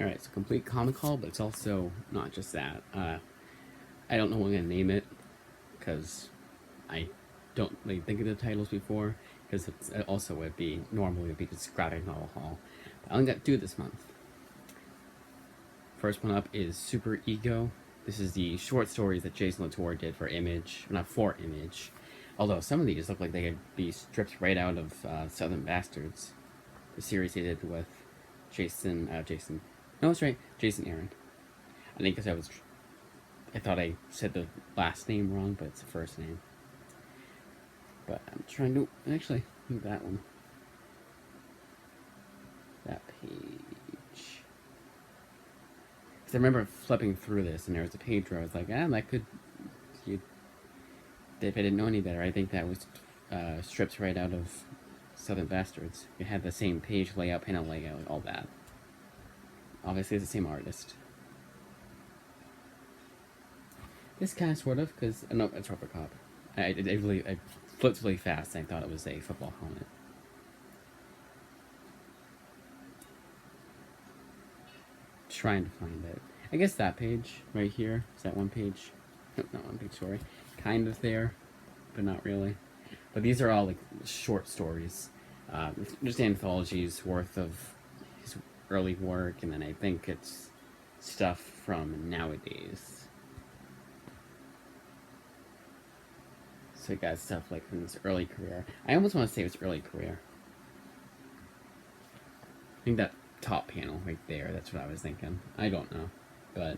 Alright, it's a complete comic haul, but it's also not just that. I don't know what I'm going to name it, because I don't really think of the titles before, because it's also would be, normally would be just graphic novel haul. But I only got 2 this month. First one up is Super Ego. This is the short stories that Jason Latour did for Image, not for Image. Although some of these look like they could be stripped right out of Southern Bastards, the series he did with Jason no, that's right, Jason Aaron. I think because I thought I said the last name wrong, but it's the first name. But I'm trying to, actually, move that one. That page. Because I remember flipping through this, and there was a page where I was like, that could, if I didn't know any better, I think that was stripped right out of Southern Bastards. It had the same page layout, panel layout, all that. Obviously, it's the same artist. This kind of, sort of, because no, it's Robocop. I flipped really fast, and I thought it was a football helmet. Trying to find it. I guess that page right here is that one page. Nope, not one page. Sorry, kind of there, but not really. But these are all like short stories, just anthologies worth of his early work, and then I think it's stuff from nowadays. So you got stuff like from his early career. I almost want to say it was early career. I think that top panel right there, that's what I was thinking. I don't know. But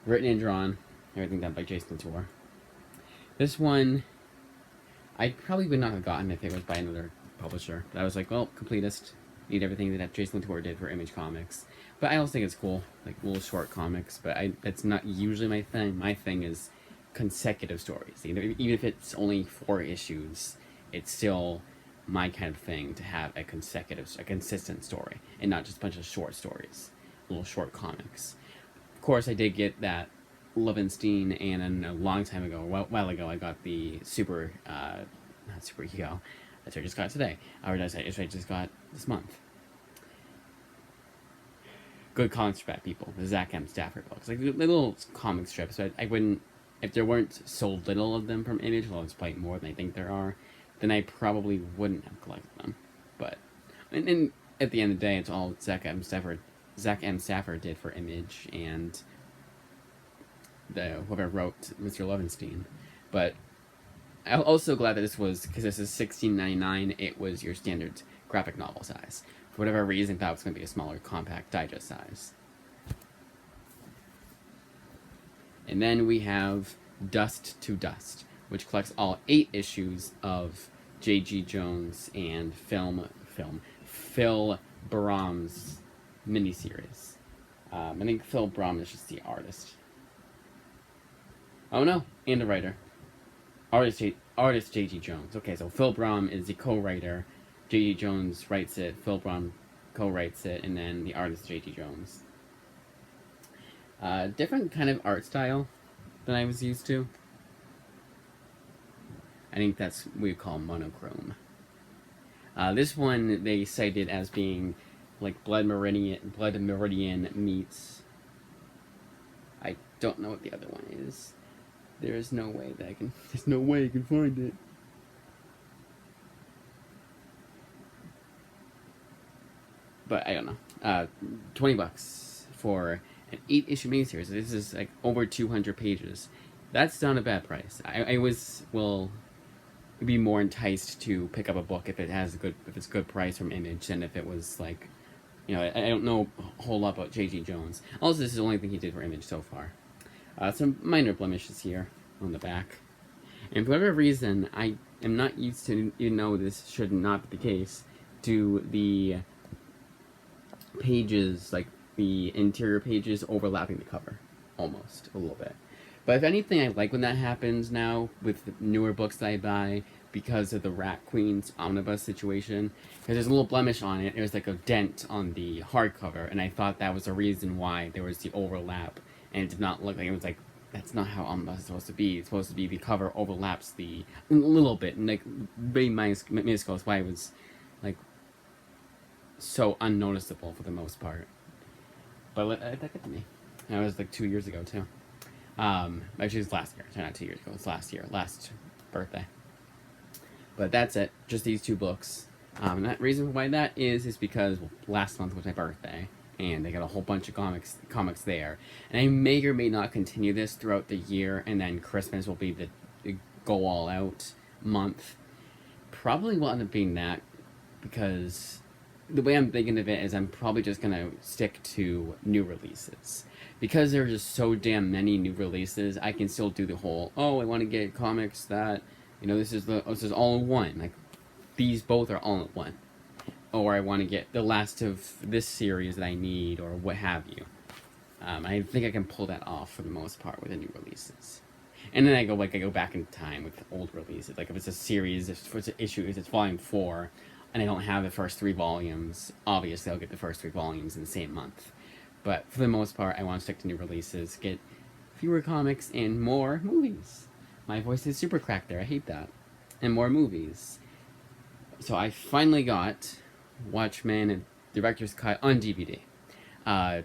written and drawn, everything done by Jason Latour. This one, I probably would not have gotten if it was by another publisher. But I was like, well, completist, need everything that Jason Latour did for Image Comics. But I also think it's cool, like little short comics, but that's not usually my thing. My thing is consecutive stories. Even if it's only 4 issues, it's still my kind of thing to have a consistent story, and not just a bunch of short stories, little short comics. Of course, I did get that Levinstein, and then a long time ago, a while ago, I got the not Super Ego, that's what I just got today, or I just got this month. Good comic strip people, the Zach M. Stafford books, like little comic strips. But I wouldn't, if there weren't so little of them from Image, well, it's probably more than I think there are, then I probably wouldn't have collected them. But and at the end of the day, it's all Zach M. Stafford did for Image, and whoever wrote Mr. Levinstein. But I'm also glad that this was, because this is $16.99, it was your standard graphic novel size. For whatever reason, I thought it was going to be a smaller, compact digest size. And then we have Dust to Dust, which collects all 8 issues of J.G. Jones and Phil Brahm's miniseries. I think Phil Brahm is just the artist. Oh no, and a writer. Artist J.G. Jones. Okay, so Phil Brahm is the co-writer. J.G. Jones writes it, Phil Brahm co-writes it, and then the artist J.G. Jones. Different kind of art style than I was used to. I think that's what we call monochrome. This one they cited as being like Blood Meridian meets. I don't know what the other one is. There's no way I can find it. But I don't know. $20 for an 8-issue miniseries. This is like over 200 pages. That's not a bad price. I will be more enticed to pick up a book if it's a good price from Image than if it was like, I don't know a whole lot about J.G. Jones. Also, this is the only thing he did for Image so far. Some minor blemishes here on the back. And for whatever reason, I am not used to, this should not be the case, to the pages, like the interior pages overlapping the cover, almost, a little bit. But if anything, I like when that happens now with newer books that I buy because of the Rat Queen's omnibus situation. Because there's a little blemish on it. There's like a dent on the hardcover, and I thought that was the reason why there was the overlap. And it did not look like, it was like, that's not how omnibus is supposed to be. It's supposed to be the cover overlaps a little bit, and like very minuscule. That's why it was like so unnoticeable for the most part. But that got to me. And it was like 2 years ago too. Actually, it was last year. Sorry, not 2 years ago. It was last year, last birthday. But that's it. Just these two books. And that reason why that is because last month was my birthday, and they got a whole bunch of comics there. And I may or may not continue this throughout the year, and then Christmas will be the go all out month. Probably will end up being that, because the way I'm thinking of it is I'm probably just gonna stick to new releases. Because there are just so damn many new releases, I can still do the whole, oh, I want to get comics that, this is all in one. Like, these both are all in one. Or I want to get the last of this series that I need, or what have you. I think I can pull that off for the most part with the new releases. And then I go back in time with old releases. Like if it's a series, if it's an issue, if it's volume 4, and I don't have the first 3 volumes, obviously I'll get the first 3 volumes in the same month. But for the most part, I want to stick to new releases, get fewer comics and more movies. My voice is super cracked there, I hate that. And more movies. So I finally got Watchmen and Director's Cut on DVD.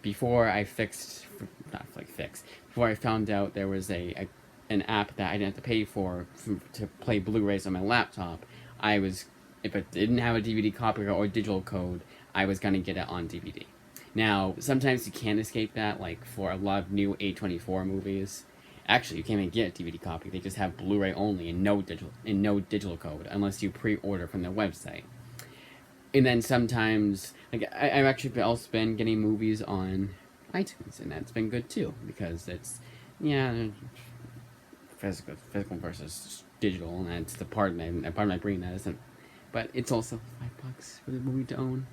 Before I before I found out there was an app that I didn't have to pay for to play Blu-rays on my laptop, if it didn't have a DVD copy or digital code, I was going to get it on DVD. Now, sometimes you can't escape that, like for a lot of new A24 movies. Actually, you can't even get a DVD copy. They just have Blu-ray only and no digital code, unless you pre-order from their website. And then sometimes, like I've actually also been getting movies on iTunes, and that's been good too, because it's physical versus digital, and that's the part of my brain that isn't. But it's also $5 for the movie to own.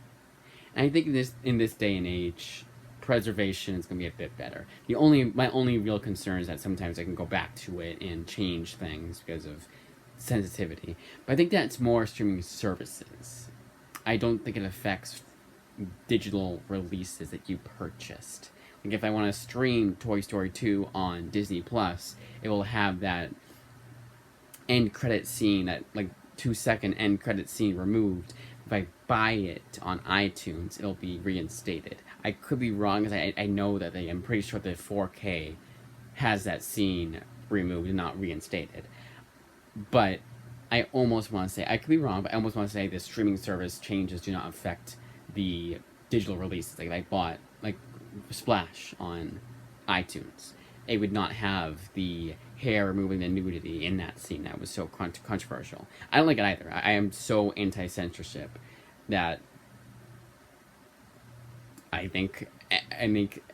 And I think in this day and age, preservation is going to be a bit better. My only real concern is that sometimes I can go back to it and change things because of sensitivity. But I think that's more streaming services. I don't think it affects digital releases that you purchased. Like if I want to stream Toy Story 2 on Disney Plus, it will have that end credit scene, that like 2-second end credit scene removed. If I buy it on iTunes, it'll be reinstated. I could be wrong, because I know that I'm pretty sure the 4K has that scene removed and not reinstated. But I almost want to say, I could be wrong, but I almost want to say the streaming service changes do not affect the digital releases. Like if I bought like Splash on iTunes, it would not have the hair removing the nudity in that scene that was so controversial. I don't like it either. I am so anti-censorship that I think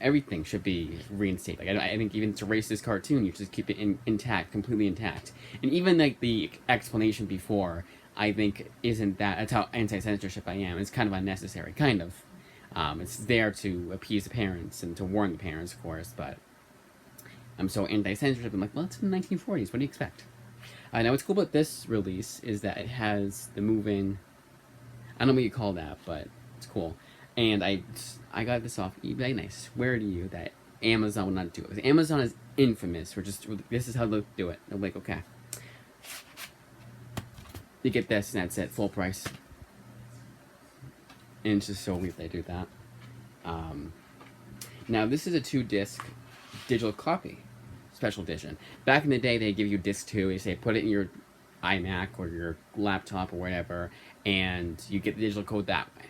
everything should be reinstated. Like I think even to erase this cartoon, you should just keep it intact, completely intact. And even like the explanation before, I think isn't that. That's how anti-censorship I am. It's kind of unnecessary, kind of. It's there to appease the parents and to warn the parents, of course. But I'm so anti-censorship. I'm like, well, it's in the 1940s. What do you expect? Now, what's cool about this release is that it has the moving. I don't know what you call that, but it's cool. And I got this off eBay, and I swear to you that Amazon would not do it. Because Amazon is infamous for this is how they'll do it. They're like, okay, you get this, and that's it, full price. And it's just so weird they do that. Now, this is a 2-disc digital copy, special edition. Back in the day, they give you disc 2. They say put it in your iMac or your laptop or whatever, and you get the digital code that way.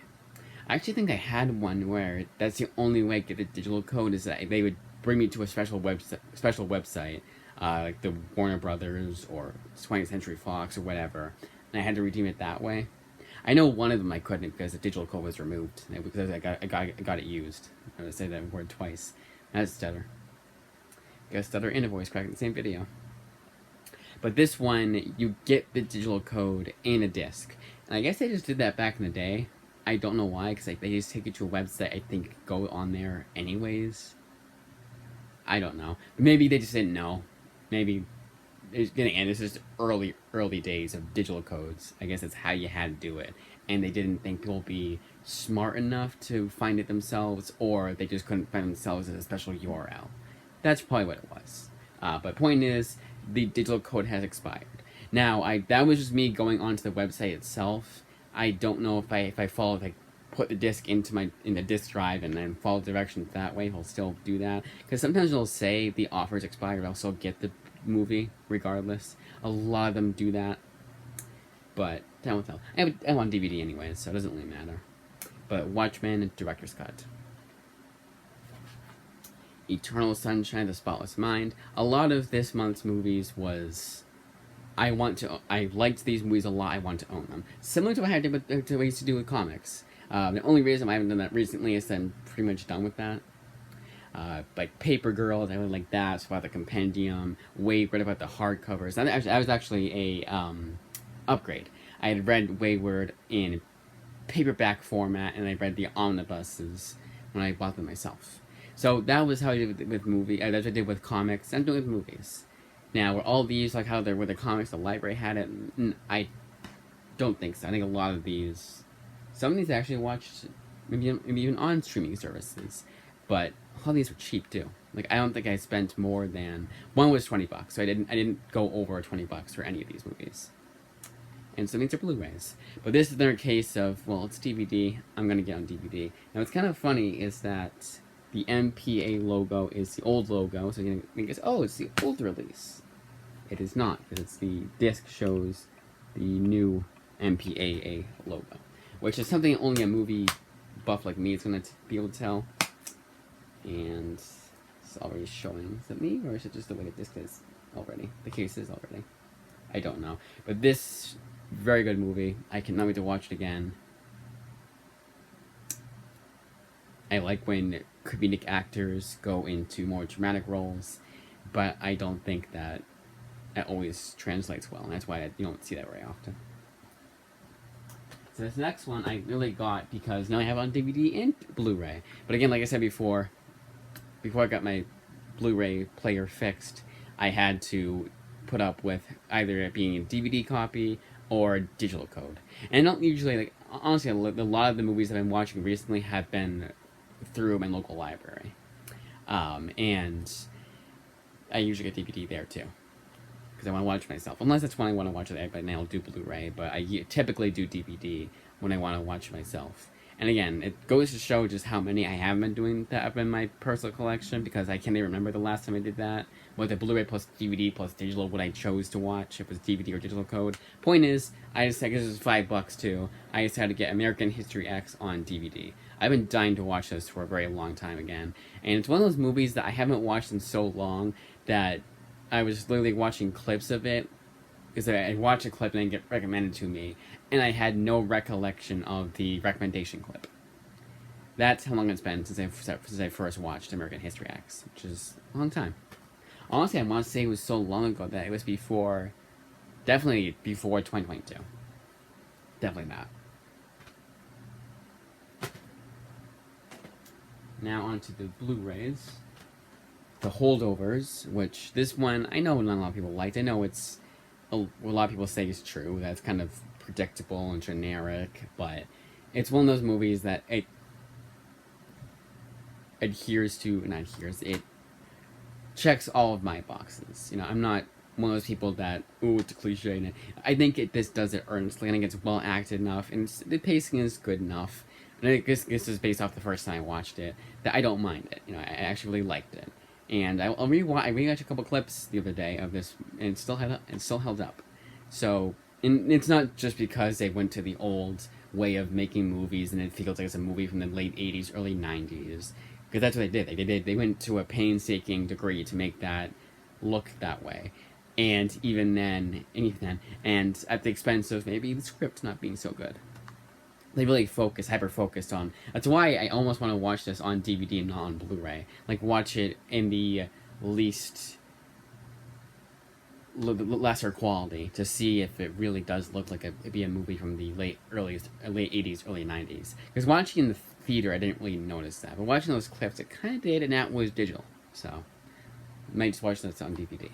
I actually think I had one where that's the only way to get the digital code, is that they would bring me to a special website, like the Warner Brothers or 20th Century Fox or whatever, and I had to redeem it that way. I know one of them I couldn't because the digital code was removed, because I got it used. I'm gonna say that word twice. That's stutter. Got a stutter and a voice crack in the same video. But this one, you get the digital code in a disc, and I guess they just did that back in the day. I don't know why, because like they just take you to a website. I think go on there anyways. I don't know. Maybe they just didn't know. Maybe and this is early days of digital codes. I guess that's how you had to do it, and they didn't think people would be smart enough to find it themselves, or they just couldn't find themselves as a special URL. That's probably what it was. But point is, the digital code has expired. Now, that was just me going onto the website itself. I don't know if I followed like put the disc in the disc drive and then follow directions that way, he'll still do that. Because sometimes they'll say the offer's expired, I'll still get the movie regardless. A lot of them do that. But down with hell. I'm on DVD anyways, so it doesn't really matter. But Watchmen, Director's Cut. Eternal Sunshine of the Spotless Mind. A lot of this month's movies was... I liked these movies a lot, I want to own them. Similar to what I used to do with comics. The only reason I haven't done that recently is that I'm pretty much done with that. Like Paper Girls, I really like that. So about the Compendium, read about the hardcovers. I was actually a upgrade. I had read Wayward in paperback format, and I read the omnibuses when I bought them myself. So that was how I did with movie. That's what I did with comics. I'm doing with movies. Now, were all these like how were the comics? The library had it. I don't think so. I think a lot of these, some of these I actually watched, maybe even on streaming services, but all of these were cheap too. Like I don't think I spent more than one was $20, so I didn't go over $20 for any of these movies. And some of these are Blu-rays. But this is another case of, well, it's DVD. I'm gonna get on DVD. Now, what's kind of funny is that the MPA logo is the old logo, so you can guess, oh, it's the old release. It is not, because it's the disc shows the new MPAA logo, which is something only a movie buff like me is going to be able to tell. And it's already showing. Is it me, or is it just the way the disc is already? The case is already. I don't know. But this, very good movie. I cannot wait to watch it again. I like when comedic actors go into more dramatic roles, but I don't think that always translates well, and that's why you don't see that very often. So this next one I really got because now I have it on DVD and Blu-ray. But again, like I said before I got my Blu-ray player fixed, I had to put up with either it being a DVD copy or digital code. And not usually, like, honestly, a lot of the movies that I've been watching recently have been through my local library. And I usually get DVD there too, because I want to watch myself. Unless that's when I want to watch it, but now I'll do Blu-ray, but I typically do DVD when I want to watch myself. And again, it goes to show just how many I haven't been doing that up in my personal collection, because I can't even remember the last time I did that. With a Blu-ray plus DVD plus digital, what I chose to watch, if it was DVD or digital code. Point is, I just, I guess it was $5 too, I decided to get American History X on DVD. I've been dying to watch this for a very long time again. And it's one of those movies that I haven't watched in so long that I was literally watching clips of it, because I watched a clip and it get recommended to me, and I had no recollection of the recommendation clip. That's how long it's been since I first watched American History X, which is a long time. Honestly, I want to say it was so long ago that it was definitely before 2022. Definitely not. Now onto the Blu-rays. The Holdovers, which this one, I know not a lot of people liked. I know it's, a lot of people say it's true. That's kind of predictable and generic, but it's one of those movies that it checks all of my boxes. You know, I'm not one of those people that, ooh, it's a cliche. And I think this does it earnestly. I think it's well acted enough, and the pacing is good enough. And I guess this is based off the first time I watched it, that I don't mind it. You know, I actually really liked it. And I rewatched a couple clips the other day of this, and it still held up. So, and it's not just because they went to the old way of making movies and it feels like it's a movie from the late 80s, early 90s. Because that's what they did. They went to a painstaking degree to make that look that way. And even then, and at the expense of maybe the script not being so good. They really hyper-focused on... That's why I almost want to watch this on DVD and not on Blu-ray. Like, watch it in the lesser quality to see if it really does look like it'd be a movie from the late 80s, early 90s. Because watching in the theater, I didn't really notice that. But watching those clips, it kind of did, and that was digital. So, I might just watch this on DVD.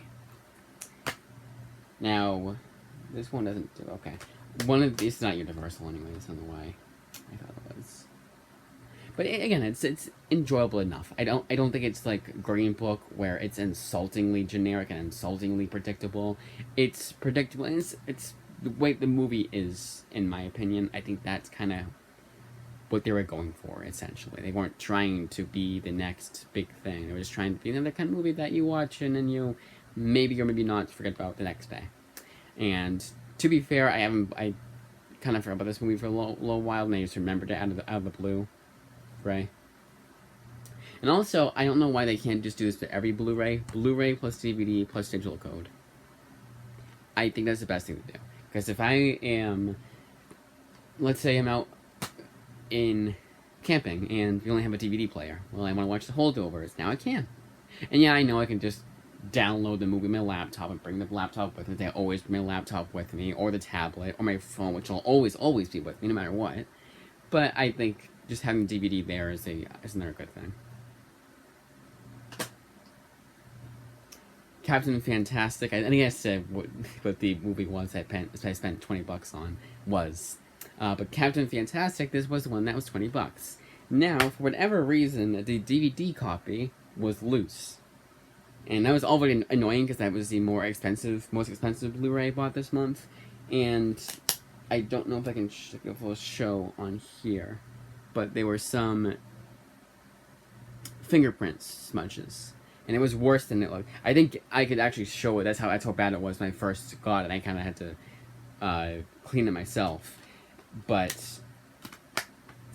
Now, this one doesn't do... Okay. This is not Universal anyways, I don't know why I thought it was. But again, it's enjoyable enough. I don't think it's like Green Book, where it's insultingly generic and insultingly predictable. It's predictable, and it's the way the movie is, in my opinion. I think that's kind of what they were going for, essentially. They weren't trying to be the next big thing. They were just trying to be the kind of movie that you watch and then you maybe or maybe not forget about the next day. And to be fair, I kind of forgot about this movie for a little while, and I just remembered it out of the Blu-ray. And also, I don't know why they can't just do this for every Blu-ray. Blu-ray plus DVD plus digital code. I think that's the best thing to do. Because if I am, let's say I'm out in camping and you only have a DVD player, well, I want to watch the holdovers. Now I can. And yeah, I know I can just download the movie on my laptop and bring the laptop with me. I always bring my laptop with me, or the tablet, or my phone, which will always be with me, no matter what. But I think just having DVD there is another good thing. Captain Fantastic. I think I said what the movie was I spent $20 on was. But Captain Fantastic, this was the one that was $20. Now, for whatever reason, the DVD copy was loose. And that was already annoying because that was the most expensive Blu-ray I bought this month. And I don't know if I can show on here. But there were some fingerprint smudges. And it was worse than it looked. I think I could actually show it. That's how bad it was when I first got it. I kind of had to clean it myself. But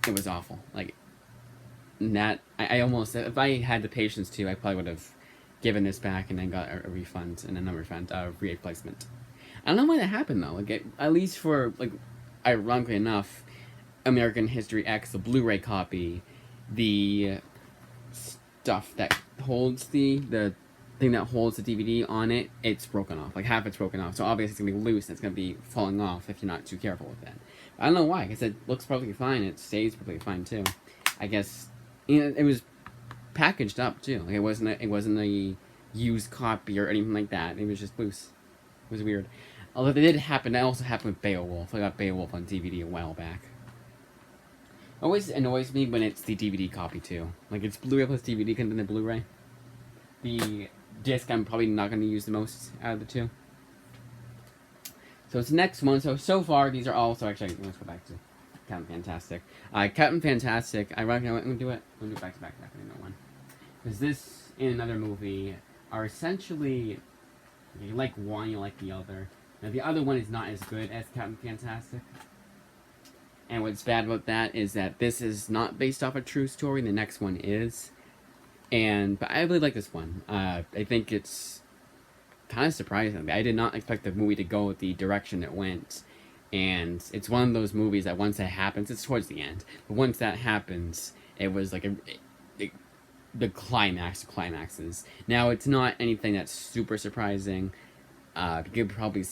it was awful. Like, that, I almost, if I had the patience to, I probably would have given this back and then got a refund, and a replacement. I don't know why that happened, though. Like, at least for, like, ironically enough, American History X, the Blu-ray copy, the stuff that holds the thing that holds the DVD on it, it's broken off. Like, half it's broken off. So obviously it's going to be loose and it's going to be falling off if you're not too careful with it. I don't know why, because it looks perfectly fine. It stays perfectly fine, too. I guess, it was packaged up, too. Like, it wasn't a used copy or anything like that. It was just loose. It was weird. Although it did happen, that also happened with Beowulf. I got Beowulf on DVD a while back. Always annoys me when it's the DVD copy, too. Like, it's Blu-ray plus DVD than the Blu-ray. The disc I'm probably not going to use the most out of the two. So it's the next one. So far, these are all... So actually, let's go back to Captain Fantastic. Captain Fantastic, I reckon I'm going to do it. I'm going to do it back to back. I know one. Because this and another movie are essentially... You like one, you like the other. Now, the other one is not as good as Captain Fantastic. And what's bad about that is that this is not based off a true story, and the next one is. But I really like this one. I think it's kind of surprising. I did not expect the movie to go the direction it went. And it's one of those movies that once that happens, it's towards the end. But once that happens, it was like the climax of climaxes. Now, it's not anything that's super surprising. You could probably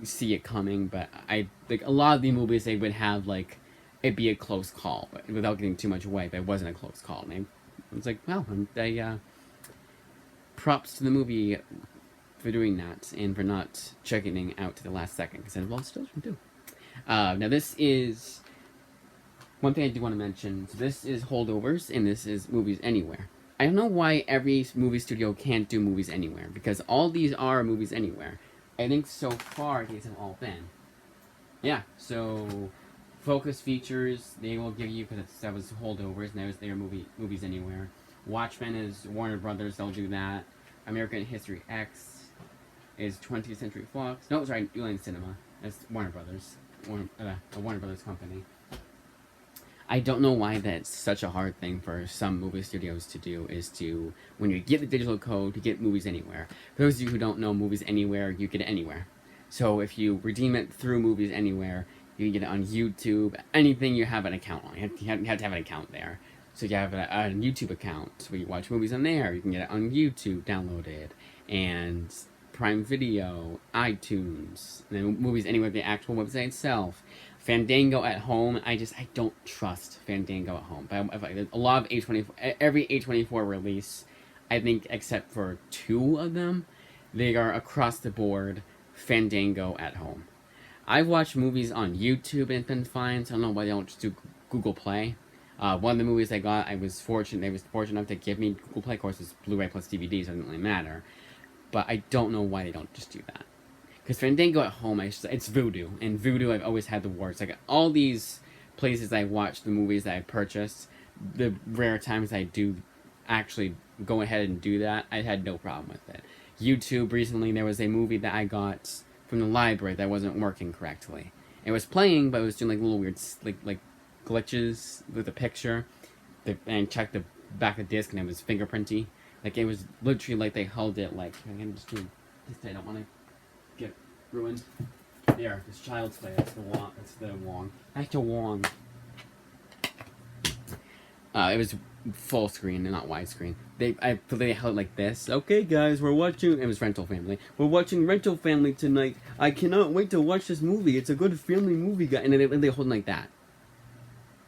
see it coming, but I like a lot of the movies they would have like it'd be a close call, but without getting too much away. But it wasn't a close call. And I was like, well, props to the movie for doing that and for not checking out to the last second because well, still should do. Now this is one thing I do want to mention. So this is Holdovers, and this is Movies Anywhere. I don't know why every movie studio can't do Movies Anywhere because all these are Movies Anywhere. I think so far these have all been. Yeah, so Focus Features, they will give you, because that was Holdovers, and that was their Movies Anywhere. Watchmen is Warner Brothers, they'll do that. American History X is 20th Century Fox. No, sorry, Uline Cinema. That's Warner Brothers. A Warner Brothers company. I don't know why that's such a hard thing for some movie studios to do, is to, when you get the digital code, to get Movies Anywhere. For those of you who don't know, Movies Anywhere, you get it anywhere. So if you redeem it through Movies Anywhere, you can get it on YouTube, anything you have an account on. You have to have an account there. So you have a YouTube account where you watch movies on there. You can get it on YouTube, downloaded, and Prime Video, iTunes, and then Movies Anywhere, the actual website itself. Fandango at home, I don't trust Fandango at home. But a lot of A24, every A24 release, I think except for 2 of them, they are across the board Fandango at home. I've watched movies on YouTube and it's been fine, so I don't know why they don't just do Google Play. One of the movies I got, they was fortunate enough to give me Google Play. Of course, it's Blu-ray plus DVD, so it doesn't really matter. But I don't know why they don't just do that. Because Fandango at home, it's Vudu, and Vudu I've always had the worst. Like all these places I watch the movies that I purchased, the rare times I do actually go ahead and do that, I had no problem with it. YouTube recently, there was a movie that I got from the library that wasn't working correctly. It was playing, but it was doing like little weird like glitches with the picture. And checked the back of the disc, and it was fingerprinty. Like it was literally like they held it like I can just do this. I don't want to get ruined. There, this child's play. That's the Wong. That's the Wong. That's the Wong. It was full screen and not widescreen. They held it like this. Okay, guys, we're watching. It was Rental Family. We're watching Rental Family tonight. I cannot wait to watch this movie. It's a good family movie, guy. And then they hold it like that.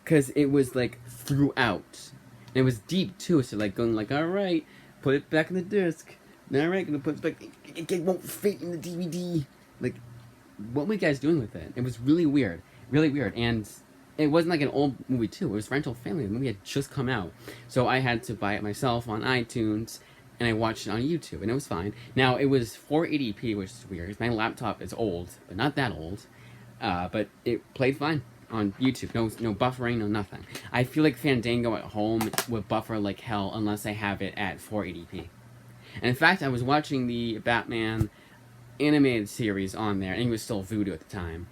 Because it was like throughout. And it was deep too, so like going like, alright, put it back in the disc. Alright, gonna put it back. It won't fit in the DVD. Like, what were you guys doing with it? It was really weird. Really weird. And it wasn't like an old movie too. It was Rental Family. The movie had just come out. So I had to buy it myself on iTunes. And I watched it on YouTube. And it was fine. Now, it was 480p, which is weird. My laptop is old, but not that old. But it played fine on YouTube. No buffering, no nothing. I feel like Fandango at home would buffer like hell unless I have it at 480p. And in fact, I was watching the Batman animated series on there, and it was still Voodoo at the time.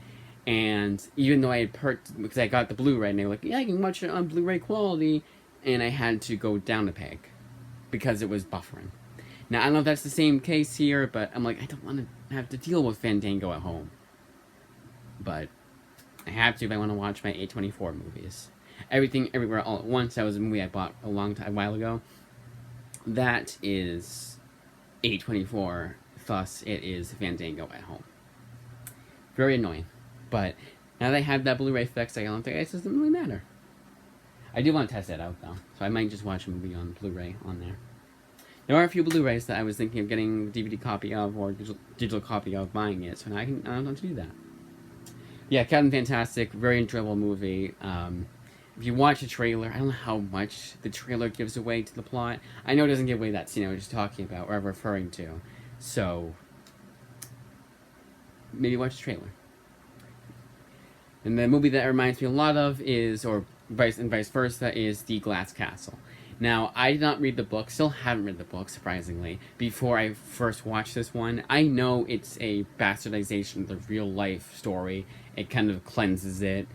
And even though I had because I got the Blu-ray, and they were like, yeah, you can watch it on Blu-ray quality, and I had to go down a peg because it was buffering. Now, I don't know if that's the same case here, but I'm like, I don't want to have to deal with Fandango at home. But I have to if I want to watch my A24 movies. Everything, Everywhere, All at Once. That was a movie I bought a while ago. That is A24, thus it is Fandango at home. Very annoying. But now that I have that Blu-ray fixed, I don't think it doesn't really matter. I do want to test that out though, so I might just watch a movie on Blu-ray on there. There are a few Blu-rays that I was thinking of getting a DVD copy of or digital copy of, buying it, so now I don't have to do that. Yeah, Captain Fantastic, very enjoyable movie. If you watch the trailer, I don't know how much the trailer gives away to the plot. I know it doesn't give away that scene I was just talking about, or I'm referring to. So, maybe watch the trailer. And the movie that reminds me a lot of is, or vice versa, is The Glass Castle. Now, I did not read the book, still haven't read the book, surprisingly, before I first watched this one. I know it's a bastardization of the real-life story. It kind of cleanses it.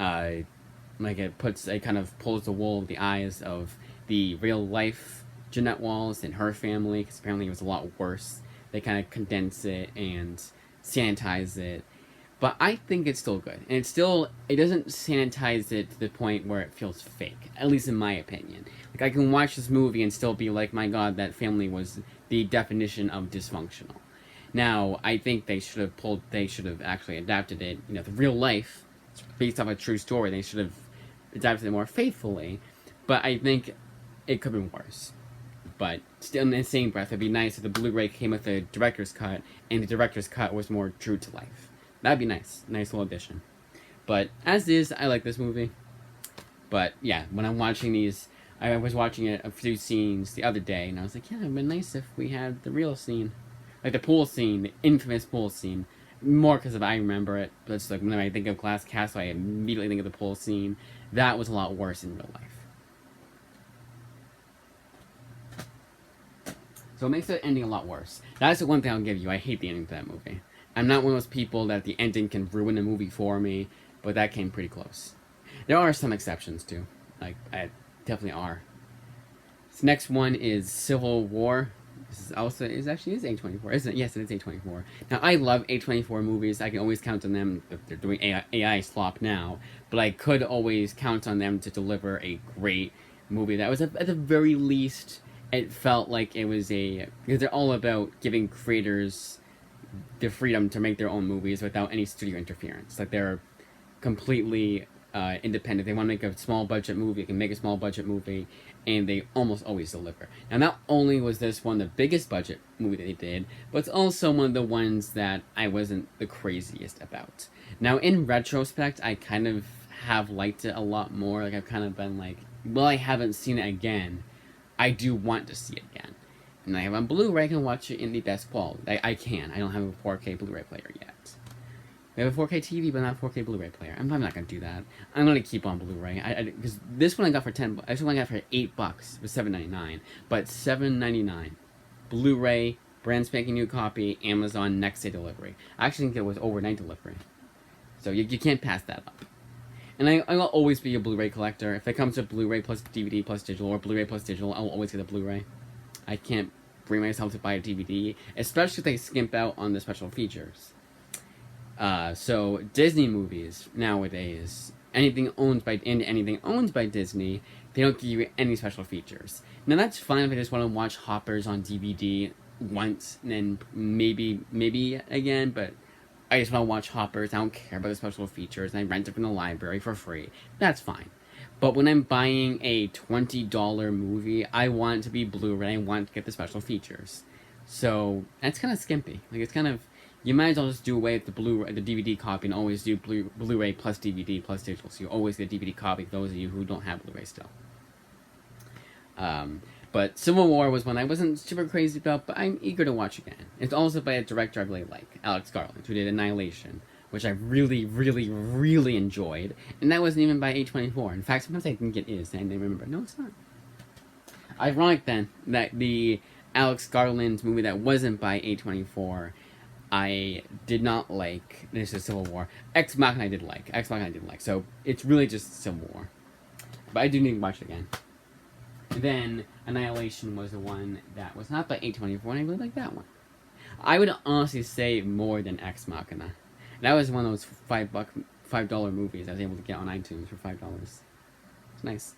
It kind of pulls the wool over the eyes of the real-life Jeanette Walls and her family, because apparently it was a lot worse. They kind of condense it and sanitize it. But I think it's still good. And it doesn't sanitize it to the point where it feels fake. At least in my opinion. Like, I can watch this movie and still be like, my god, that family was the definition of dysfunctional. Now, I think they should have actually adapted it, the real life, based off a true story, they should have adapted it more faithfully. But I think it could have been worse. But still, in the same breath, it'd be nice if the Blu-ray came with a director's cut, and the director's cut was more true to life. That'd be nice. Nice little addition. But as is, I like this movie. But yeah, when I'm watching these, I was watching a few scenes the other day, and I was like, yeah, it'd been nice if we had the real scene. Like the pool scene, the infamous pool scene. More because I remember it. But it's like, when I think of Glass Castle, I immediately think of the pool scene. That was a lot worse in real life. So it makes the ending a lot worse. That's the one thing I'll give you. I hate the ending to that movie. I'm not one of those people that the ending can ruin a movie for me, but that came pretty close. There are some exceptions, too. Like, I definitely are. This next one is Civil War. This is also, is A24, isn't it? Yes, it is A24. Now, I love A24 movies. I can always count on them. They're doing AI slop now, but I could always count on them to deliver a great movie that was, at the very least, it felt like it was because they're all about giving creators the freedom to make their own movies without any studio interference. Like, they're completely independent. They want to make a small budget movie, they can make a small budget movie, and they almost always deliver. Now, not only was this one the biggest budget movie that they did, but it's also one of the ones that I wasn't the craziest about. Now, in retrospect, I kind of have liked it a lot more. Like, I've kind of been like, well, I haven't seen it again. I do want to see it again. And I have on Blu-ray, I can watch it in the best quality. I can. I don't have a 4K Blu-ray player yet. We have a 4K TV, but not a 4K Blu-ray player. I'm not gonna do that. I'm gonna keep on Blu-ray. Because this one I got for this one I got for $8. It was $7.99, but $7.99. Blu-ray, brand spanking new copy, Amazon next day delivery. I actually think it was overnight delivery, so you can't pass that up. And I'll always be a Blu-ray collector. If it comes to Blu-ray plus DVD plus digital, or Blu-ray plus digital, I'll always get a Blu-ray. I can't bring myself to buy a DVD, especially if they skimp out on the special features. So Disney movies nowadays, anything owned by Disney, they don't give you any special features. Now that's fine if I just want to watch Hoppers on DVD once and then maybe again, but I just want to watch Hoppers. I don't care about the special features, and I rent it from the library for free. That's fine. But when I'm buying a $20 movie, I want it to be Blu-ray. I want to get the special features. So that's kind of skimpy. Like, it's kind of, you might as well just do away with the DVD copy and always do Blu-ray plus DVD plus digital. So you always get a DVD copy for those of you who don't have Blu-ray still. But Civil War was one I wasn't super crazy about, but I'm eager to watch again. It's also by a director I really like, Alex Garland, who did Annihilation, which I really, really, really enjoyed. And that wasn't even by A24. In fact, sometimes I think it is, and I remember, no, it's not. Ironic, then, that the Alex Garland movie that wasn't by A24, I did not like. This is Civil War. Ex Machina I did like. So it's really just Civil War. But I do need to watch it again. Then Annihilation was the one that was not by A24, and I really like that one. I would honestly say more than Ex Machina. That was one of those $5 movies I was able to get on iTunes for $5. It's nice.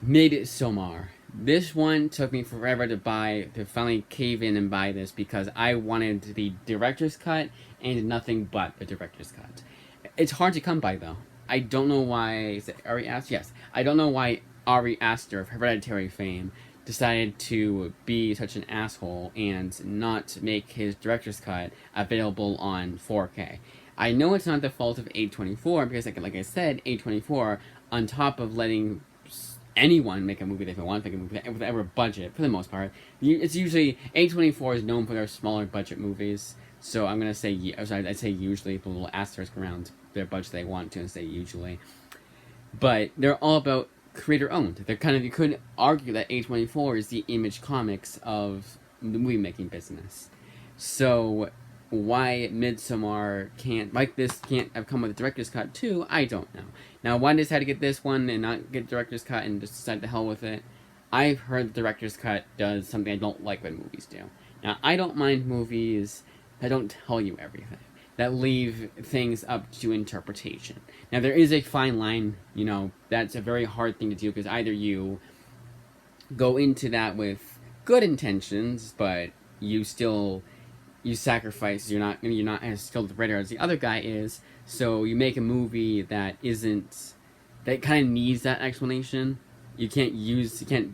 Midsommar. This one took me forever to finally cave in and buy this because I wanted the director's cut and nothing but the director's cut. It's hard to come by though. I don't know why. Is it Ari Aster? Yes. I don't know why Ari Aster of Hereditary fame decided to be such an asshole and not make his director's cut available on 4K. I know it's not the fault of A24 because, like I said, A24, on top of letting anyone make a movie that they want to make a movie with whatever budget, for the most part, it's usually A24 is known for their smaller budget movies. So I'm gonna say, I'd say usually, put a little asterisk around their budget they want to and say usually, but they're all about creator owned. They're kind of, you could argue that A24 is the Image Comics of the movie making business. So why Midsommar can't have come with a director's cut too, I don't know. Now why they decided to get this one and not get director's cut and just decide to hell with it, I've heard the director's cut does something I don't like when movies do. Now I don't mind movies that don't tell you everything, that leave things up to interpretation. Now, there is a fine line, that's a very hard thing to do, because either you go into that with good intentions, but you sacrifice, you're not as skilled a writer as the other guy is, so you make a movie that kind of needs that explanation. You can't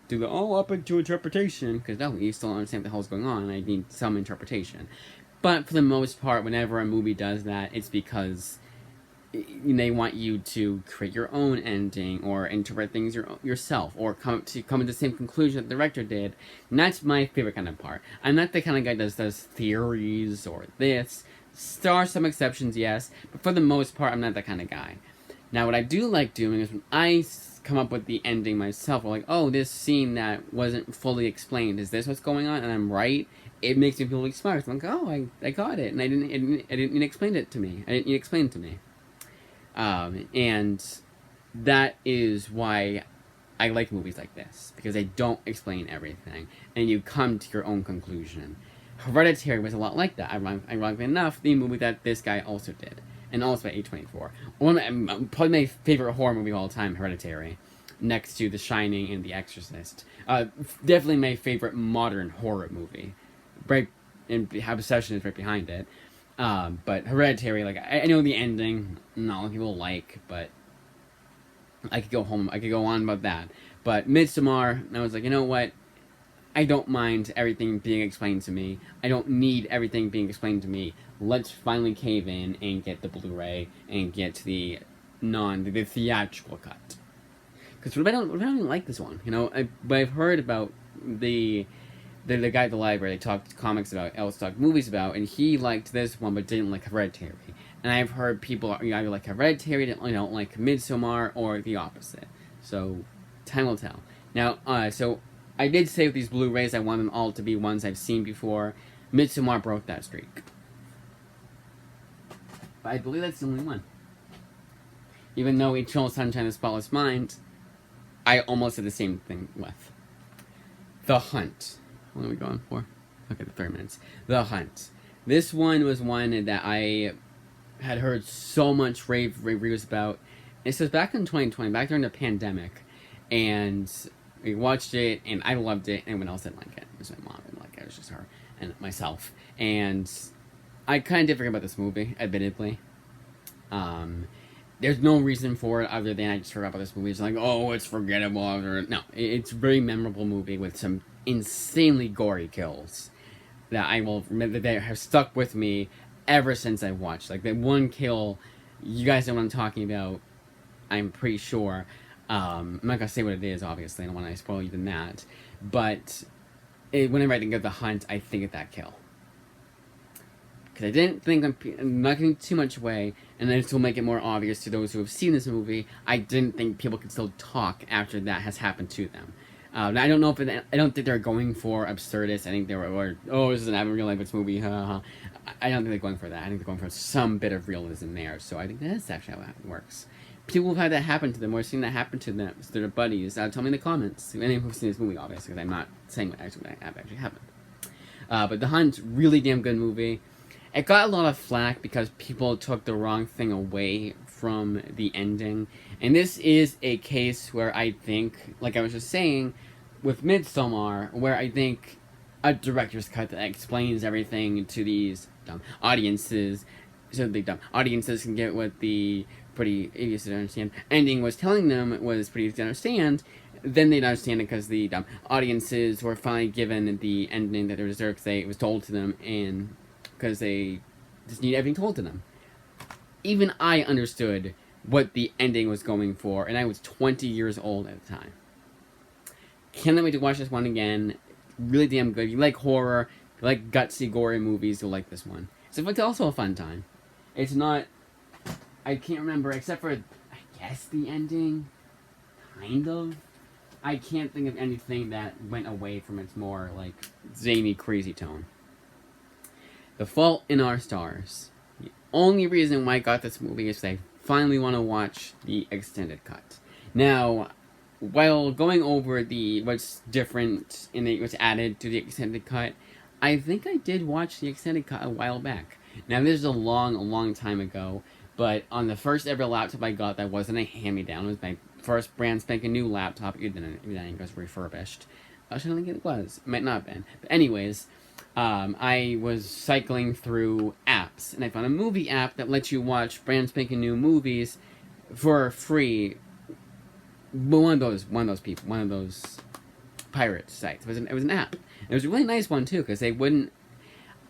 do the, up into interpretation, because no, you still don't understand what the hell's going on, I need some interpretation. But for the most part, whenever a movie does that, it's because they want you to create your own ending or interpret things yourself or come to the same conclusion that the director did. And that's my favorite kind of part. I'm not the kind of guy that does theories or this. There are some exceptions, yes, but for the most part, I'm not that kind of guy. Now, what I do like doing is when I come up with the ending myself, or like, oh, this scene that wasn't fully explained, is this what's going on? And I'm right. It makes me feel like smart. I'm like, oh, I got it, and I didn't explain it to me. And that is why I like movies like this, because they don't explain everything, and you come to your own conclusion. Hereditary was a lot like that. Ironically enough, the movie that this guy also did, and also by A24. Probably my favorite horror movie of all time, Hereditary, next to The Shining and The Exorcist. Definitely my favorite modern horror movie. Right, and Obsession is right behind it. But Hereditary, like, I know the ending, not a lot of people like, but I could go on about that. But Midsommar, I was like, you know what? I don't mind everything being explained to me. I don't need everything being explained to me. Let's finally cave in and get the Blu-ray and get the theatrical cut. Because what if I don't like this one? But I've heard about the guy at the library they talked comics about, else talked movies about, and he liked this one but didn't like Hereditary. And I've heard people either like Hereditary, don't like Midsommar, or the opposite. So, time will tell. Now, so I did say with these Blu-rays, I want them all to be ones I've seen before. Midsommar broke that streak. But I believe that's the only one. Even though Eternal Sunshine of the Spotless Mind, I almost did the same thing with. The Hunt. What are we going for? Okay, 30 minutes. The Hunt. This one was one that I had heard so much rave reviews about. It says back in 2020, back during the pandemic, and we watched it, and I loved it, and anyone else didn't like it. It was my mom didn't like it. It was just her and myself. And I kind of did forget about this movie, admittedly. There's no reason for it other than I just forgot about this movie. It's like, oh, it's forgettable. No, it's a very memorable movie with some insanely gory kills that I will remember, that have stuck with me ever since I watched. Like, that one kill, you guys know what I'm talking about, I'm pretty sure. I'm not going to say what it is, obviously. I don't want to spoil even that. But whenever I think of The Hunt, I think of that kill. Because I didn't think, I'm not giving too much away, and then to make it more obvious to those who have seen this movie, I didn't think people could still talk after that has happened to them. I don't know if I don't think they're going for absurdist. I think they were, oh, this is an real life movie. I don't think they're going for that. I think they're going for some bit of realism there. So I think that's actually how it works. People have had that happen to them, or seen that happen to them, to their buddies. Tell me in the comments. Anyone who's seen this movie, obviously, because I'm not saying what actually happened. But The Hunt, really damn good movie. It got a lot of flack because people took the wrong thing away from the ending. And this is a case where I think, like I was just saying, with Midsommar, where I think a director's cut that explains everything to these dumb audiences, so the dumb audiences can get what the pretty easy to understand ending was telling them was pretty easy to understand, then they'd understand it because the dumb audiences were finally given the ending that they deserved because it was told to them, and because they just need everything told to them. Even I understood what the ending was going for, and I was 20 years old at the time. Can't wait to watch this one again. Really damn good. If you like horror, if you like gutsy, gory movies, you'll like this one. So it's also a fun time. It's not... I can't remember, except for, I guess, the ending. Kind of. I can't think of anything that went away from its more, like, zany, crazy tone. The Fault in Our Stars. The only reason why I got this movie is I finally want to watch the extended cut. Now, while going over what's different and what's added to the extended cut, I think I did watch the extended cut a while back. Now, this is a long time ago, but on the first ever laptop I got that wasn't a hand-me-down, it was my first brand spanking new laptop. It was refurbished. I don't think it was. It might not have been. But anyways, I was cycling through apps, and I found a movie app that lets you watch brand spanking new movies for free. One of those pirate sites. It was an app. It was a really nice one too, because they wouldn't.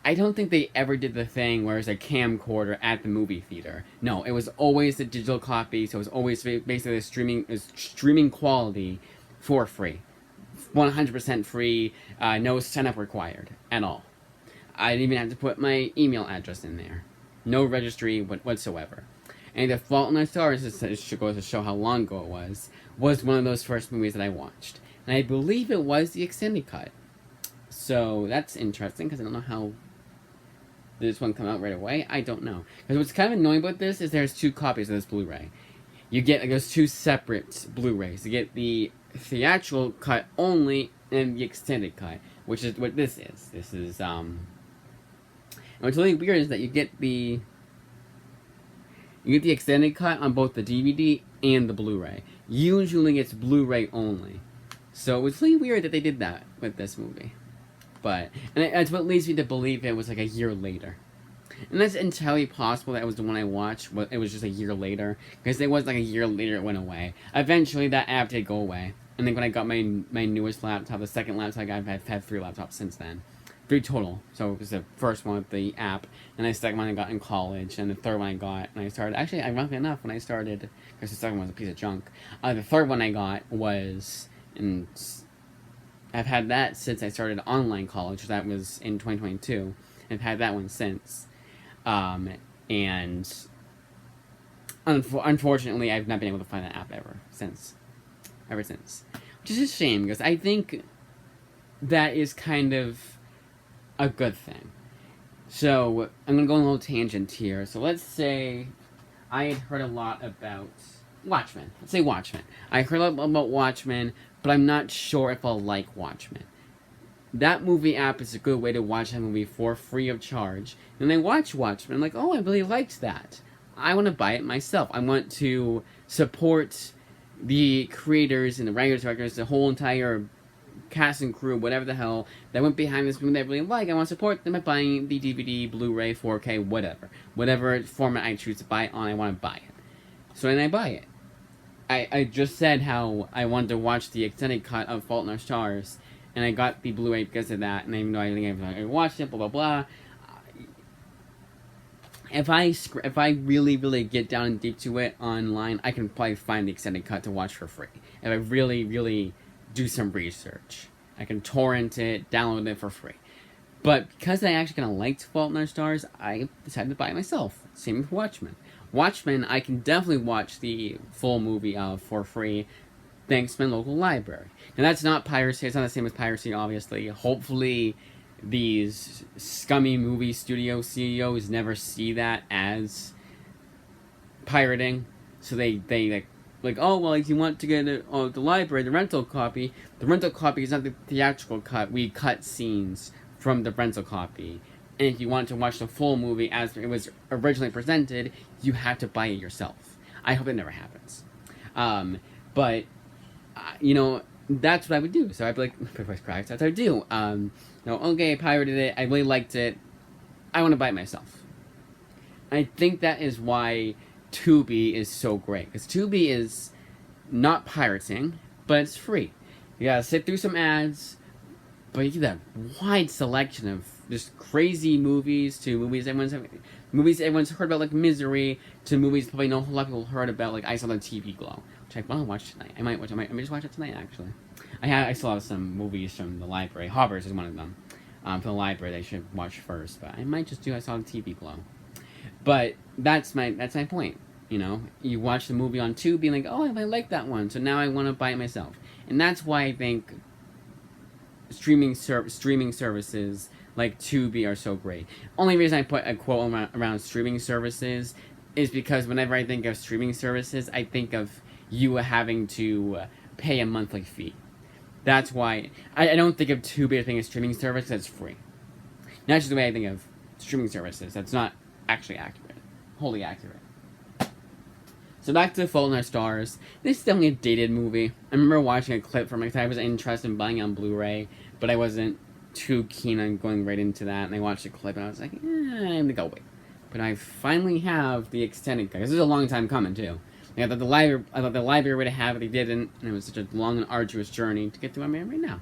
I don't think they ever did the thing where it's a camcorder at the movie theater. No, it was always the digital copy, so it was always basically streaming quality for free. 100% free, no sign-up required at all. I didn't even have to put my email address in there. No registry whatsoever. And The Fault in Our Stars, it goes to show how long ago it was one of those first movies that I watched. And I believe it was the extended cut. So that's interesting, because I don't know how did this one come out right away. I don't know. Because what's kind of annoying about this is there's two copies of this Blu-ray. You get, there's two separate Blu-rays. You get the theatrical cut only and the extended cut, which is what this is. This is, and what's really weird is that you get the extended cut on both the DVD and the Blu-ray. Usually it's Blu-ray only. So it was really weird that they did that with this movie. And that's what leads me to believe it was like a year later. And that's entirely possible that it was the one I watched, but it was just a year later. Because it was like a year later it went away. Eventually that app did go away. And then when I got my newest laptop, the second laptop I got, I've had 3 laptops since then. 3 total. So it was the first one with the app, and the second one I got in college, and the third one I got when I started. Actually, ironically enough, when I started, because the second one was a piece of junk, the third one I got was, and I've had that since I started online college. That was in 2022. I've had that one since. And unfortunately, I've not been able to find that app ever since. Which is a shame, because I think that is kind of a good thing. So, I'm going to go on a little tangent here. So, let's say I had heard a lot about Watchmen. Let's say Watchmen. I heard a lot about Watchmen, but I'm not sure if I'll like Watchmen. That movie app is a good way to watch that movie for free of charge. And I watch Watchmen. I'm like, oh, I really liked that. I want to buy it myself. I want to support the creators and the writers, directors, the whole entire cast and crew, whatever the hell, that went behind this movie that I really like. I want to support them by buying the DVD, Blu-ray, 4K, whatever. Whatever format I choose to buy it on, I want to buy it. So then I buy it. I just said how I wanted to watch the extended cut of Fault in Our Stars, and I got the Blu-ray because of that, and even though I think I watched it, blah, blah, blah. If I really get down and deep to it online, I can probably find the extended cut to watch for free. If I really do some research, I can torrent it, download it for free. But because I actually kind of liked Fault in Our Stars, I decided to buy it myself. Same with Watchmen. Watchmen, I can definitely watch the full movie for free, thanks to my local library. Now, that's not piracy. It's not the same as piracy, obviously. Hopefully, these scummy movie studio CEOs never see that as pirating. So they like, oh, well, if you want to get the library, the rental copy is not the theatrical cut. We cut scenes from the rental copy. And if you want to watch the full movie as it was originally presented, you have to buy it yourself. I hope it never happens. But that's what I would do. So I'd be like, that's what I would do. Okay, I pirated it. I really liked it. I want to buy it myself. I think that is why Tubi is so great. Because Tubi is not pirating, but it's free. You gotta sit through some ads, but you get that wide selection of just crazy movies to movies everyone's heard about, like Misery, to movies probably a lot of people heard about, like I Saw the TV Glow, which I want to watch tonight. I might just watch it tonight, actually. I still have some movies from the library. Hobbers is one of them. From the library, they should watch first, but I might just do I Saw the TV Glow. But that's my point. You watch the movie on Tubi, being like, oh, I like that one, so now I want to buy it myself. And that's why I think streaming services like Tubi are so great. Only reason I put a quote around streaming services is because whenever I think of streaming services, I think of you having to pay a monthly fee. That's why I don't think of Tubi as being a streaming service that's free. That's just the way I think of streaming services. That's not actually accurate. Wholly accurate. So back to Fault in Our Stars. This is definitely a dated movie. I remember watching a clip from it. I was interested in buying it on Blu-ray, but I wasn't too keen on going right into that. And I watched a clip and I was like, I'm gonna go wait. But I finally have the extended cut. This is a long time coming too. I thought the library would have it. They didn't, and it was such a long and arduous journey to get to where I'm at right now.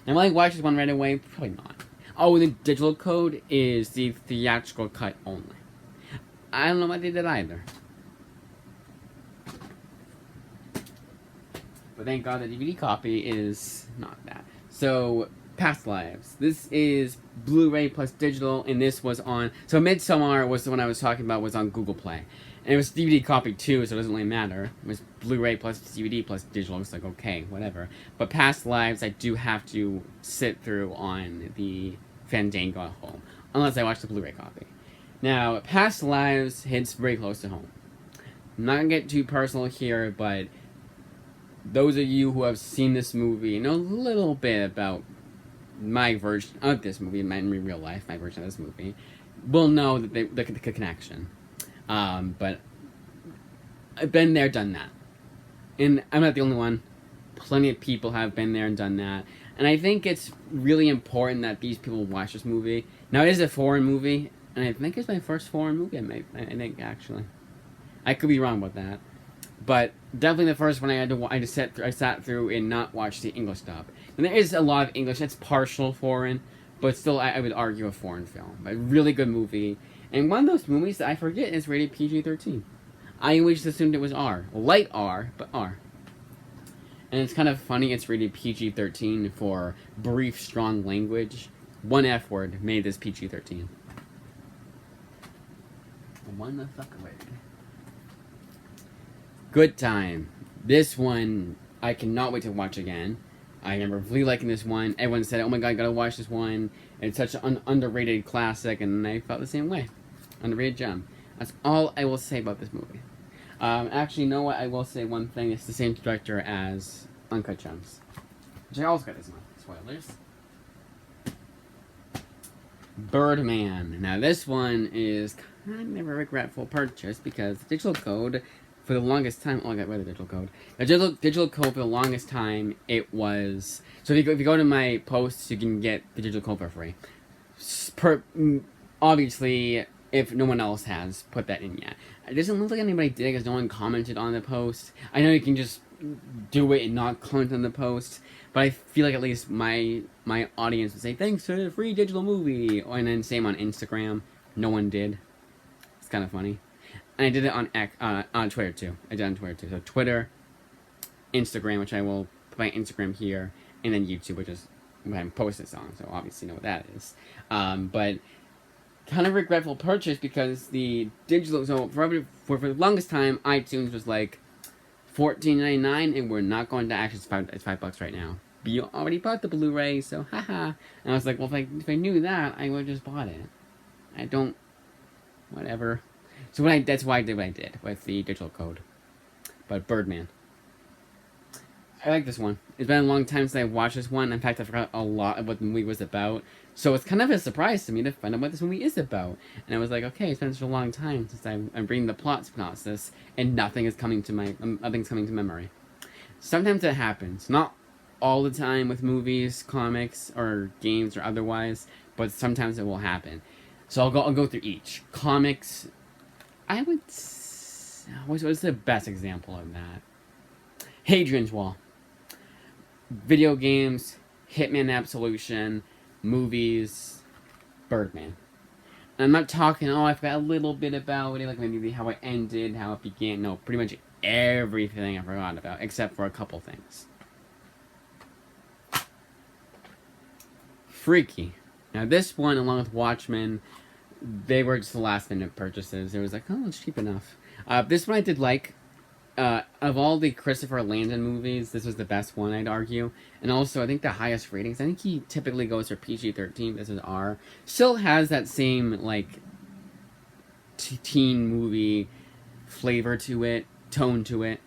Now, will I watch this one right away? Probably not. Oh, the digital code is the theatrical cut only. I don't know why they did either. But thank God the DVD copy is not that. So, Past Lives. This is Blu-ray plus digital, and this was on... So, Midsommar was the one I was talking about, was on Google Play. And it was DVD copy too, so it doesn't really matter. It was Blu-ray plus DVD plus digital. It's like, okay, whatever. But Past Lives, I do have to sit through on the Fandango at home. Unless I watch the Blu-ray copy. Now, Past Lives hits very close to home. I'm not going to get too personal here, but... those of you who have seen this movie know a little bit about my version of this movie, in real life, my version of this movie, will know that the connection. But I've been there, done that. And I'm not the only one. Plenty of people have been there and done that. And I think it's really important that these people watch this movie. Now, it is a foreign movie, and I think it's my first foreign movie, I think, actually. I could be wrong about that. But definitely the first one I sat through and not watched the English dub. And there is a lot of English. It's partial foreign, but still I would argue a foreign film. A really good movie. And one of those movies that I forget is rated PG-13. I always assumed it was R. Light R, but R. And it's kind of funny it's rated PG-13 for brief, strong language. One F word made this PG-13. one the fuck away. Good Time. This one, I cannot wait to watch again. I remember really liking this one. Everyone said, oh my god, I gotta watch this one. It's such an underrated classic, and I felt the same way. Underrated gem. That's all I will say about this movie. Actually, you know what? I will say one thing. It's the same director as Uncut Gems, which I also got this month. Spoilers. Birdman. Now, this one is kind of a regretful purchase because the digital code, for the longest time, oh, I got rid of the digital code. The digital code for the longest time, it was, so if you go to my posts, you can get the digital code for free. Obviously, if no one else has put that in yet. It doesn't look like anybody did because no one commented on the post. I know you can just do it and not comment on the post, but I feel like at least my audience would say, thanks for the free digital movie. And then same on Instagram. No one did. It's kind of funny. And I did it on Twitter too. I did it on Twitter too. So Twitter, Instagram, which I will put my Instagram here, and then YouTube, which is what I'm posting this on. So obviously you know what that is. But kind of regretful purchase because the digital, so for the longest time, iTunes was like $14.99, and we're not going to actually, it's $5 right now. But you already bought the Blu-ray, so haha. And I was like, well, if I knew that, I would have just bought it. I don't, whatever. So that's why I did what I did with the digital code. But Birdman, I like this one. It's been a long time since I watched this one. In fact, I forgot a lot of what the movie was about. So it's kind of a surprise to me to find out what this movie is about. And I was like, okay, it's been such a long time since I'm reading the plot synopsis, and nothing's coming to memory. Sometimes it happens. Not all the time with movies, comics, or games, or otherwise, but sometimes it will happen. So I'll go through each. Comics, I would... What's the best example of that? Hadrian's Wall. Video games, Hitman Absolution, movies, Birdman. And I'm not talking, oh, I forgot a little bit about it, like maybe how it ended, how it began. No, pretty much everything I forgot about, except for a couple things. Freaky. Now this one, along with Watchmen, they were just the last minute purchases. It was like, oh, it's cheap enough. This one I did like. Of all the Christopher Landon movies, this was the best one, I'd argue. And also, I think the highest ratings, I think he typically goes for PG-13, this is R. Still has that same, like, teen movie flavor to it, tone to it.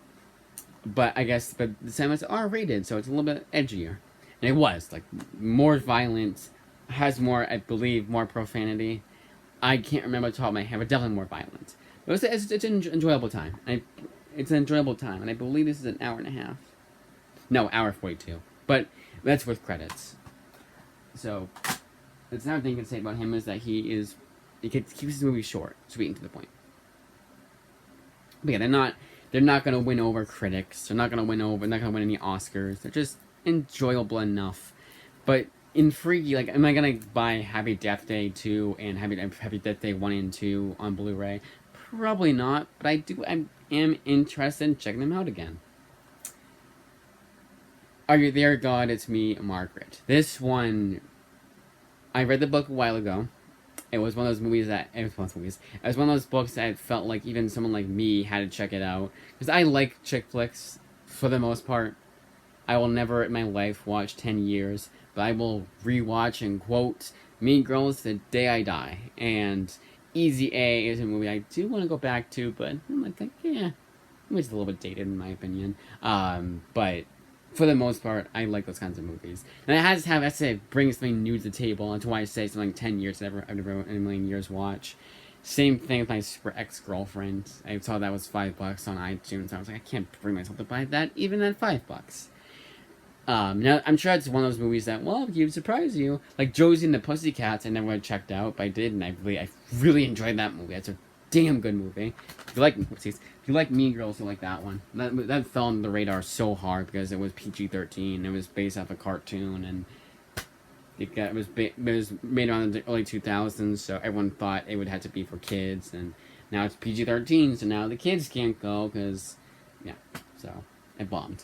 But the same as R-rated, so it's a little bit edgier. And it was, like, more violent, has more, I believe, more profanity. I can't remember the top of my head, but definitely more violent. But it's an enjoyable time. It's an enjoyable time, and I believe this is an hour and a half. No, hour 42. But that's with credits. So, that's another thing you can say about him is that he keeps his movies short, sweet and to the point. But yeah, they're not gonna win over critics. They're not gonna win any Oscars. They're just enjoyable enough. But in Freaky, like, am I gonna buy Happy Death Day 2 and Happy Death Day 1 and 2 on Blu-ray? Probably not, but I am interested in checking them out again. Are You There, God? It's Me, Margaret. This one, I read the book a while ago. It was one of those movies that... It was one of those books that I felt like even someone like me had to check it out. Because I like chick flicks, for the most part. I will never in my life watch 10 years, but I will rewatch and quote Mean Girls the day I die. And Easy A is a movie I do want to go back to, but I'm like, yeah, it's a little bit dated in my opinion. But for the most part, I like those kinds of movies. And I have to bring something new to the table. That's why I say something like 10 years, I've never in a million years watch. Same thing with my super ex-girlfriend. I saw that was $5 on iTunes. I was like, I can't bring myself to buy that, even at $5. Now, I'm sure it's one of those movies that, well, it would surprise you. Like Josie and the Pussycats, I never had checked out, but I did, and I really enjoyed that movie. That's a damn good movie. If you like Mean Girls, you'll like that one. That fell on the radar so hard because it was PG-13. It was based off a cartoon, and it was made around the early 2000s, so everyone thought it would have to be for kids, and now it's PG-13, so now the kids can't go because, yeah, so it bombed.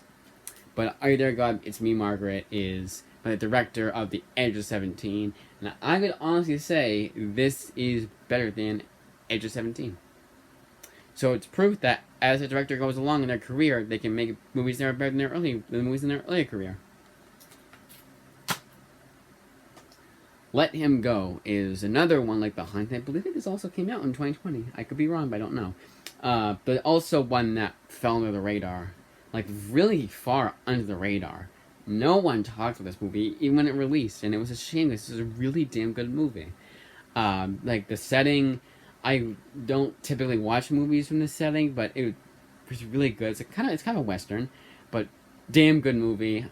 But Are You There, God? It's Me, Margaret is by the director of The Edge of 17. And I could honestly say this is better than Edge of 17. So it's proof that as a director goes along in their career, they can make movies that are better than the movies in their earlier career. Let Him Go is another one like The Hunt. I believe this also came out in 2020. I could be wrong, but I don't know. But also one that fell under the radar, like really far under the radar. No one talked about this movie even when it released, and it was a shame. This is a really damn good movie. Like the setting, I don't typically watch movies from this setting, but it was really good. It's kind of a western, but damn good movie.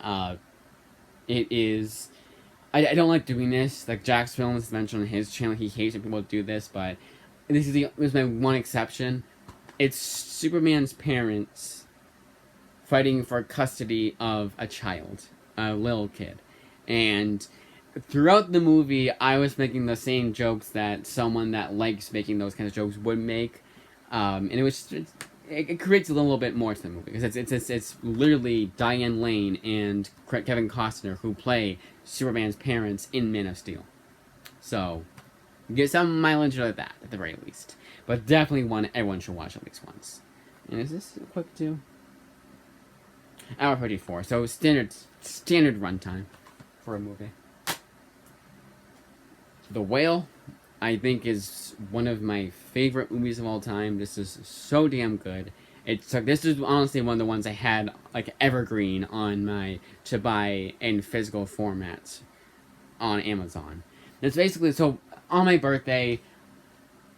It is. I don't like doing this. Like Jack's Films mentioned on his channel, he hates when people do this, but this is my one exception. It's Superman's parents fighting for custody of a child, a little kid, and throughout the movie, I was making the same jokes that someone that likes making those kind of jokes would make, and it creates a little bit more to the movie because it's literally Diane Lane and Kevin Costner who play Superman's parents in Man of Steel. So get some mileage out of that at the very least, but definitely one everyone should watch at least once. And is this quick too? Hour 54, so standard runtime for a movie. The Whale, I think, is one of my favorite movies of all time. This is so damn good. This is honestly one of the ones I had like evergreen on my to buy in physical formats on Amazon. It's basically so on my birthday,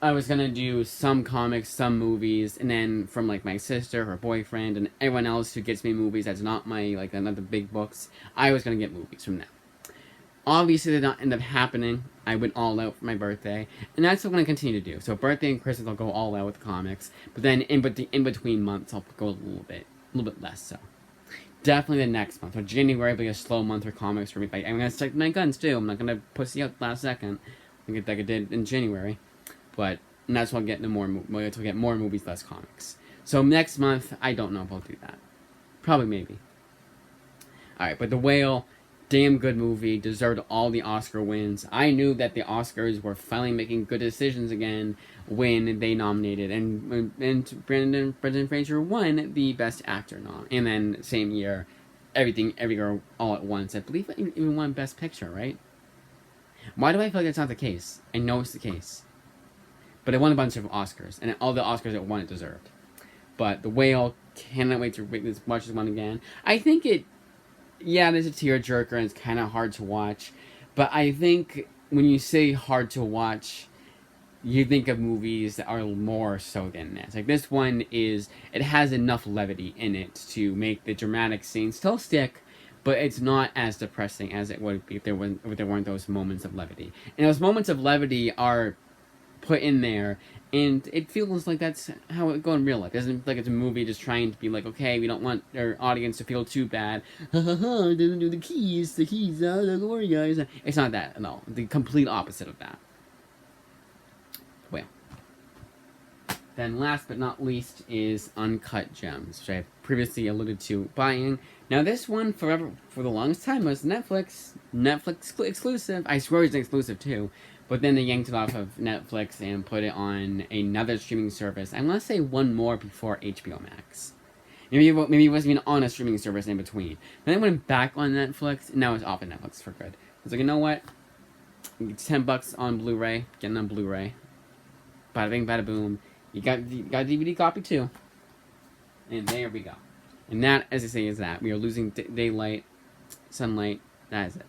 I was gonna do some comics, some movies, and then from like my sister, her boyfriend, and everyone else who gets me movies that's not my like another big books, I was gonna get movies from them. Obviously, did not end up happening. I went all out for my birthday, and that's what I'm going to continue to do. So birthday and Christmas, I'll go all out with comics, but then in between months, I'll go a little bit less so. Definitely the next month. So January will be a slow month for comics for me. I'm going to stick to my guns, too. I'm not going to pussy out last second, like I did in January, but that's why I'll get more movies, less comics. So next month, I don't know if I'll do that. Probably, maybe. Alright, but The Whale... damn good movie, deserved all the Oscar wins. I knew that the Oscars were finally making good decisions again when they nominated, and Brendan Fraser won the Best Actor nom. And then same year, Every Girl All at Once, I believe it even won Best Picture, right? Why do I feel like that's not the case? I know it's the case. But it won a bunch of Oscars, and all the Oscars it won it deserved. But The Whale, cannot wait to watch this one again. I think yeah, there's a tearjerker and it's kind of hard to watch. But I think when you say hard to watch, you think of movies that are more so than this. Like this one it has enough levity in it to make the dramatic scenes still stick, but it's not as depressing as it would be if there weren't those moments of levity. And those moments of levity are put in there, and it feels like that's how it would go in real life. It doesn't feel like it's a movie just trying to be like, okay, we don't want our audience to feel too bad. Doesn't do the keys, don't worry guys. It's not that at all. The complete opposite of that. Well, then last but not least is Uncut Gems, which I previously alluded to buying. Now this one, for the longest time, was Netflix exclusive. I swear it's exclusive too. But then they yanked it off of Netflix and put it on another streaming service. I want to say one more before HBO Max. Maybe it wasn't even on a streaming service in between. Then it went back on Netflix, and now it's off of Netflix for good. I was like, you know what? It's $10 on Blu-ray. Getting on Blu-ray. Bada bing, bada boom. You got a DVD copy too. And there we go. And that, as I say, is that. We are losing daylight, sunlight. That is it.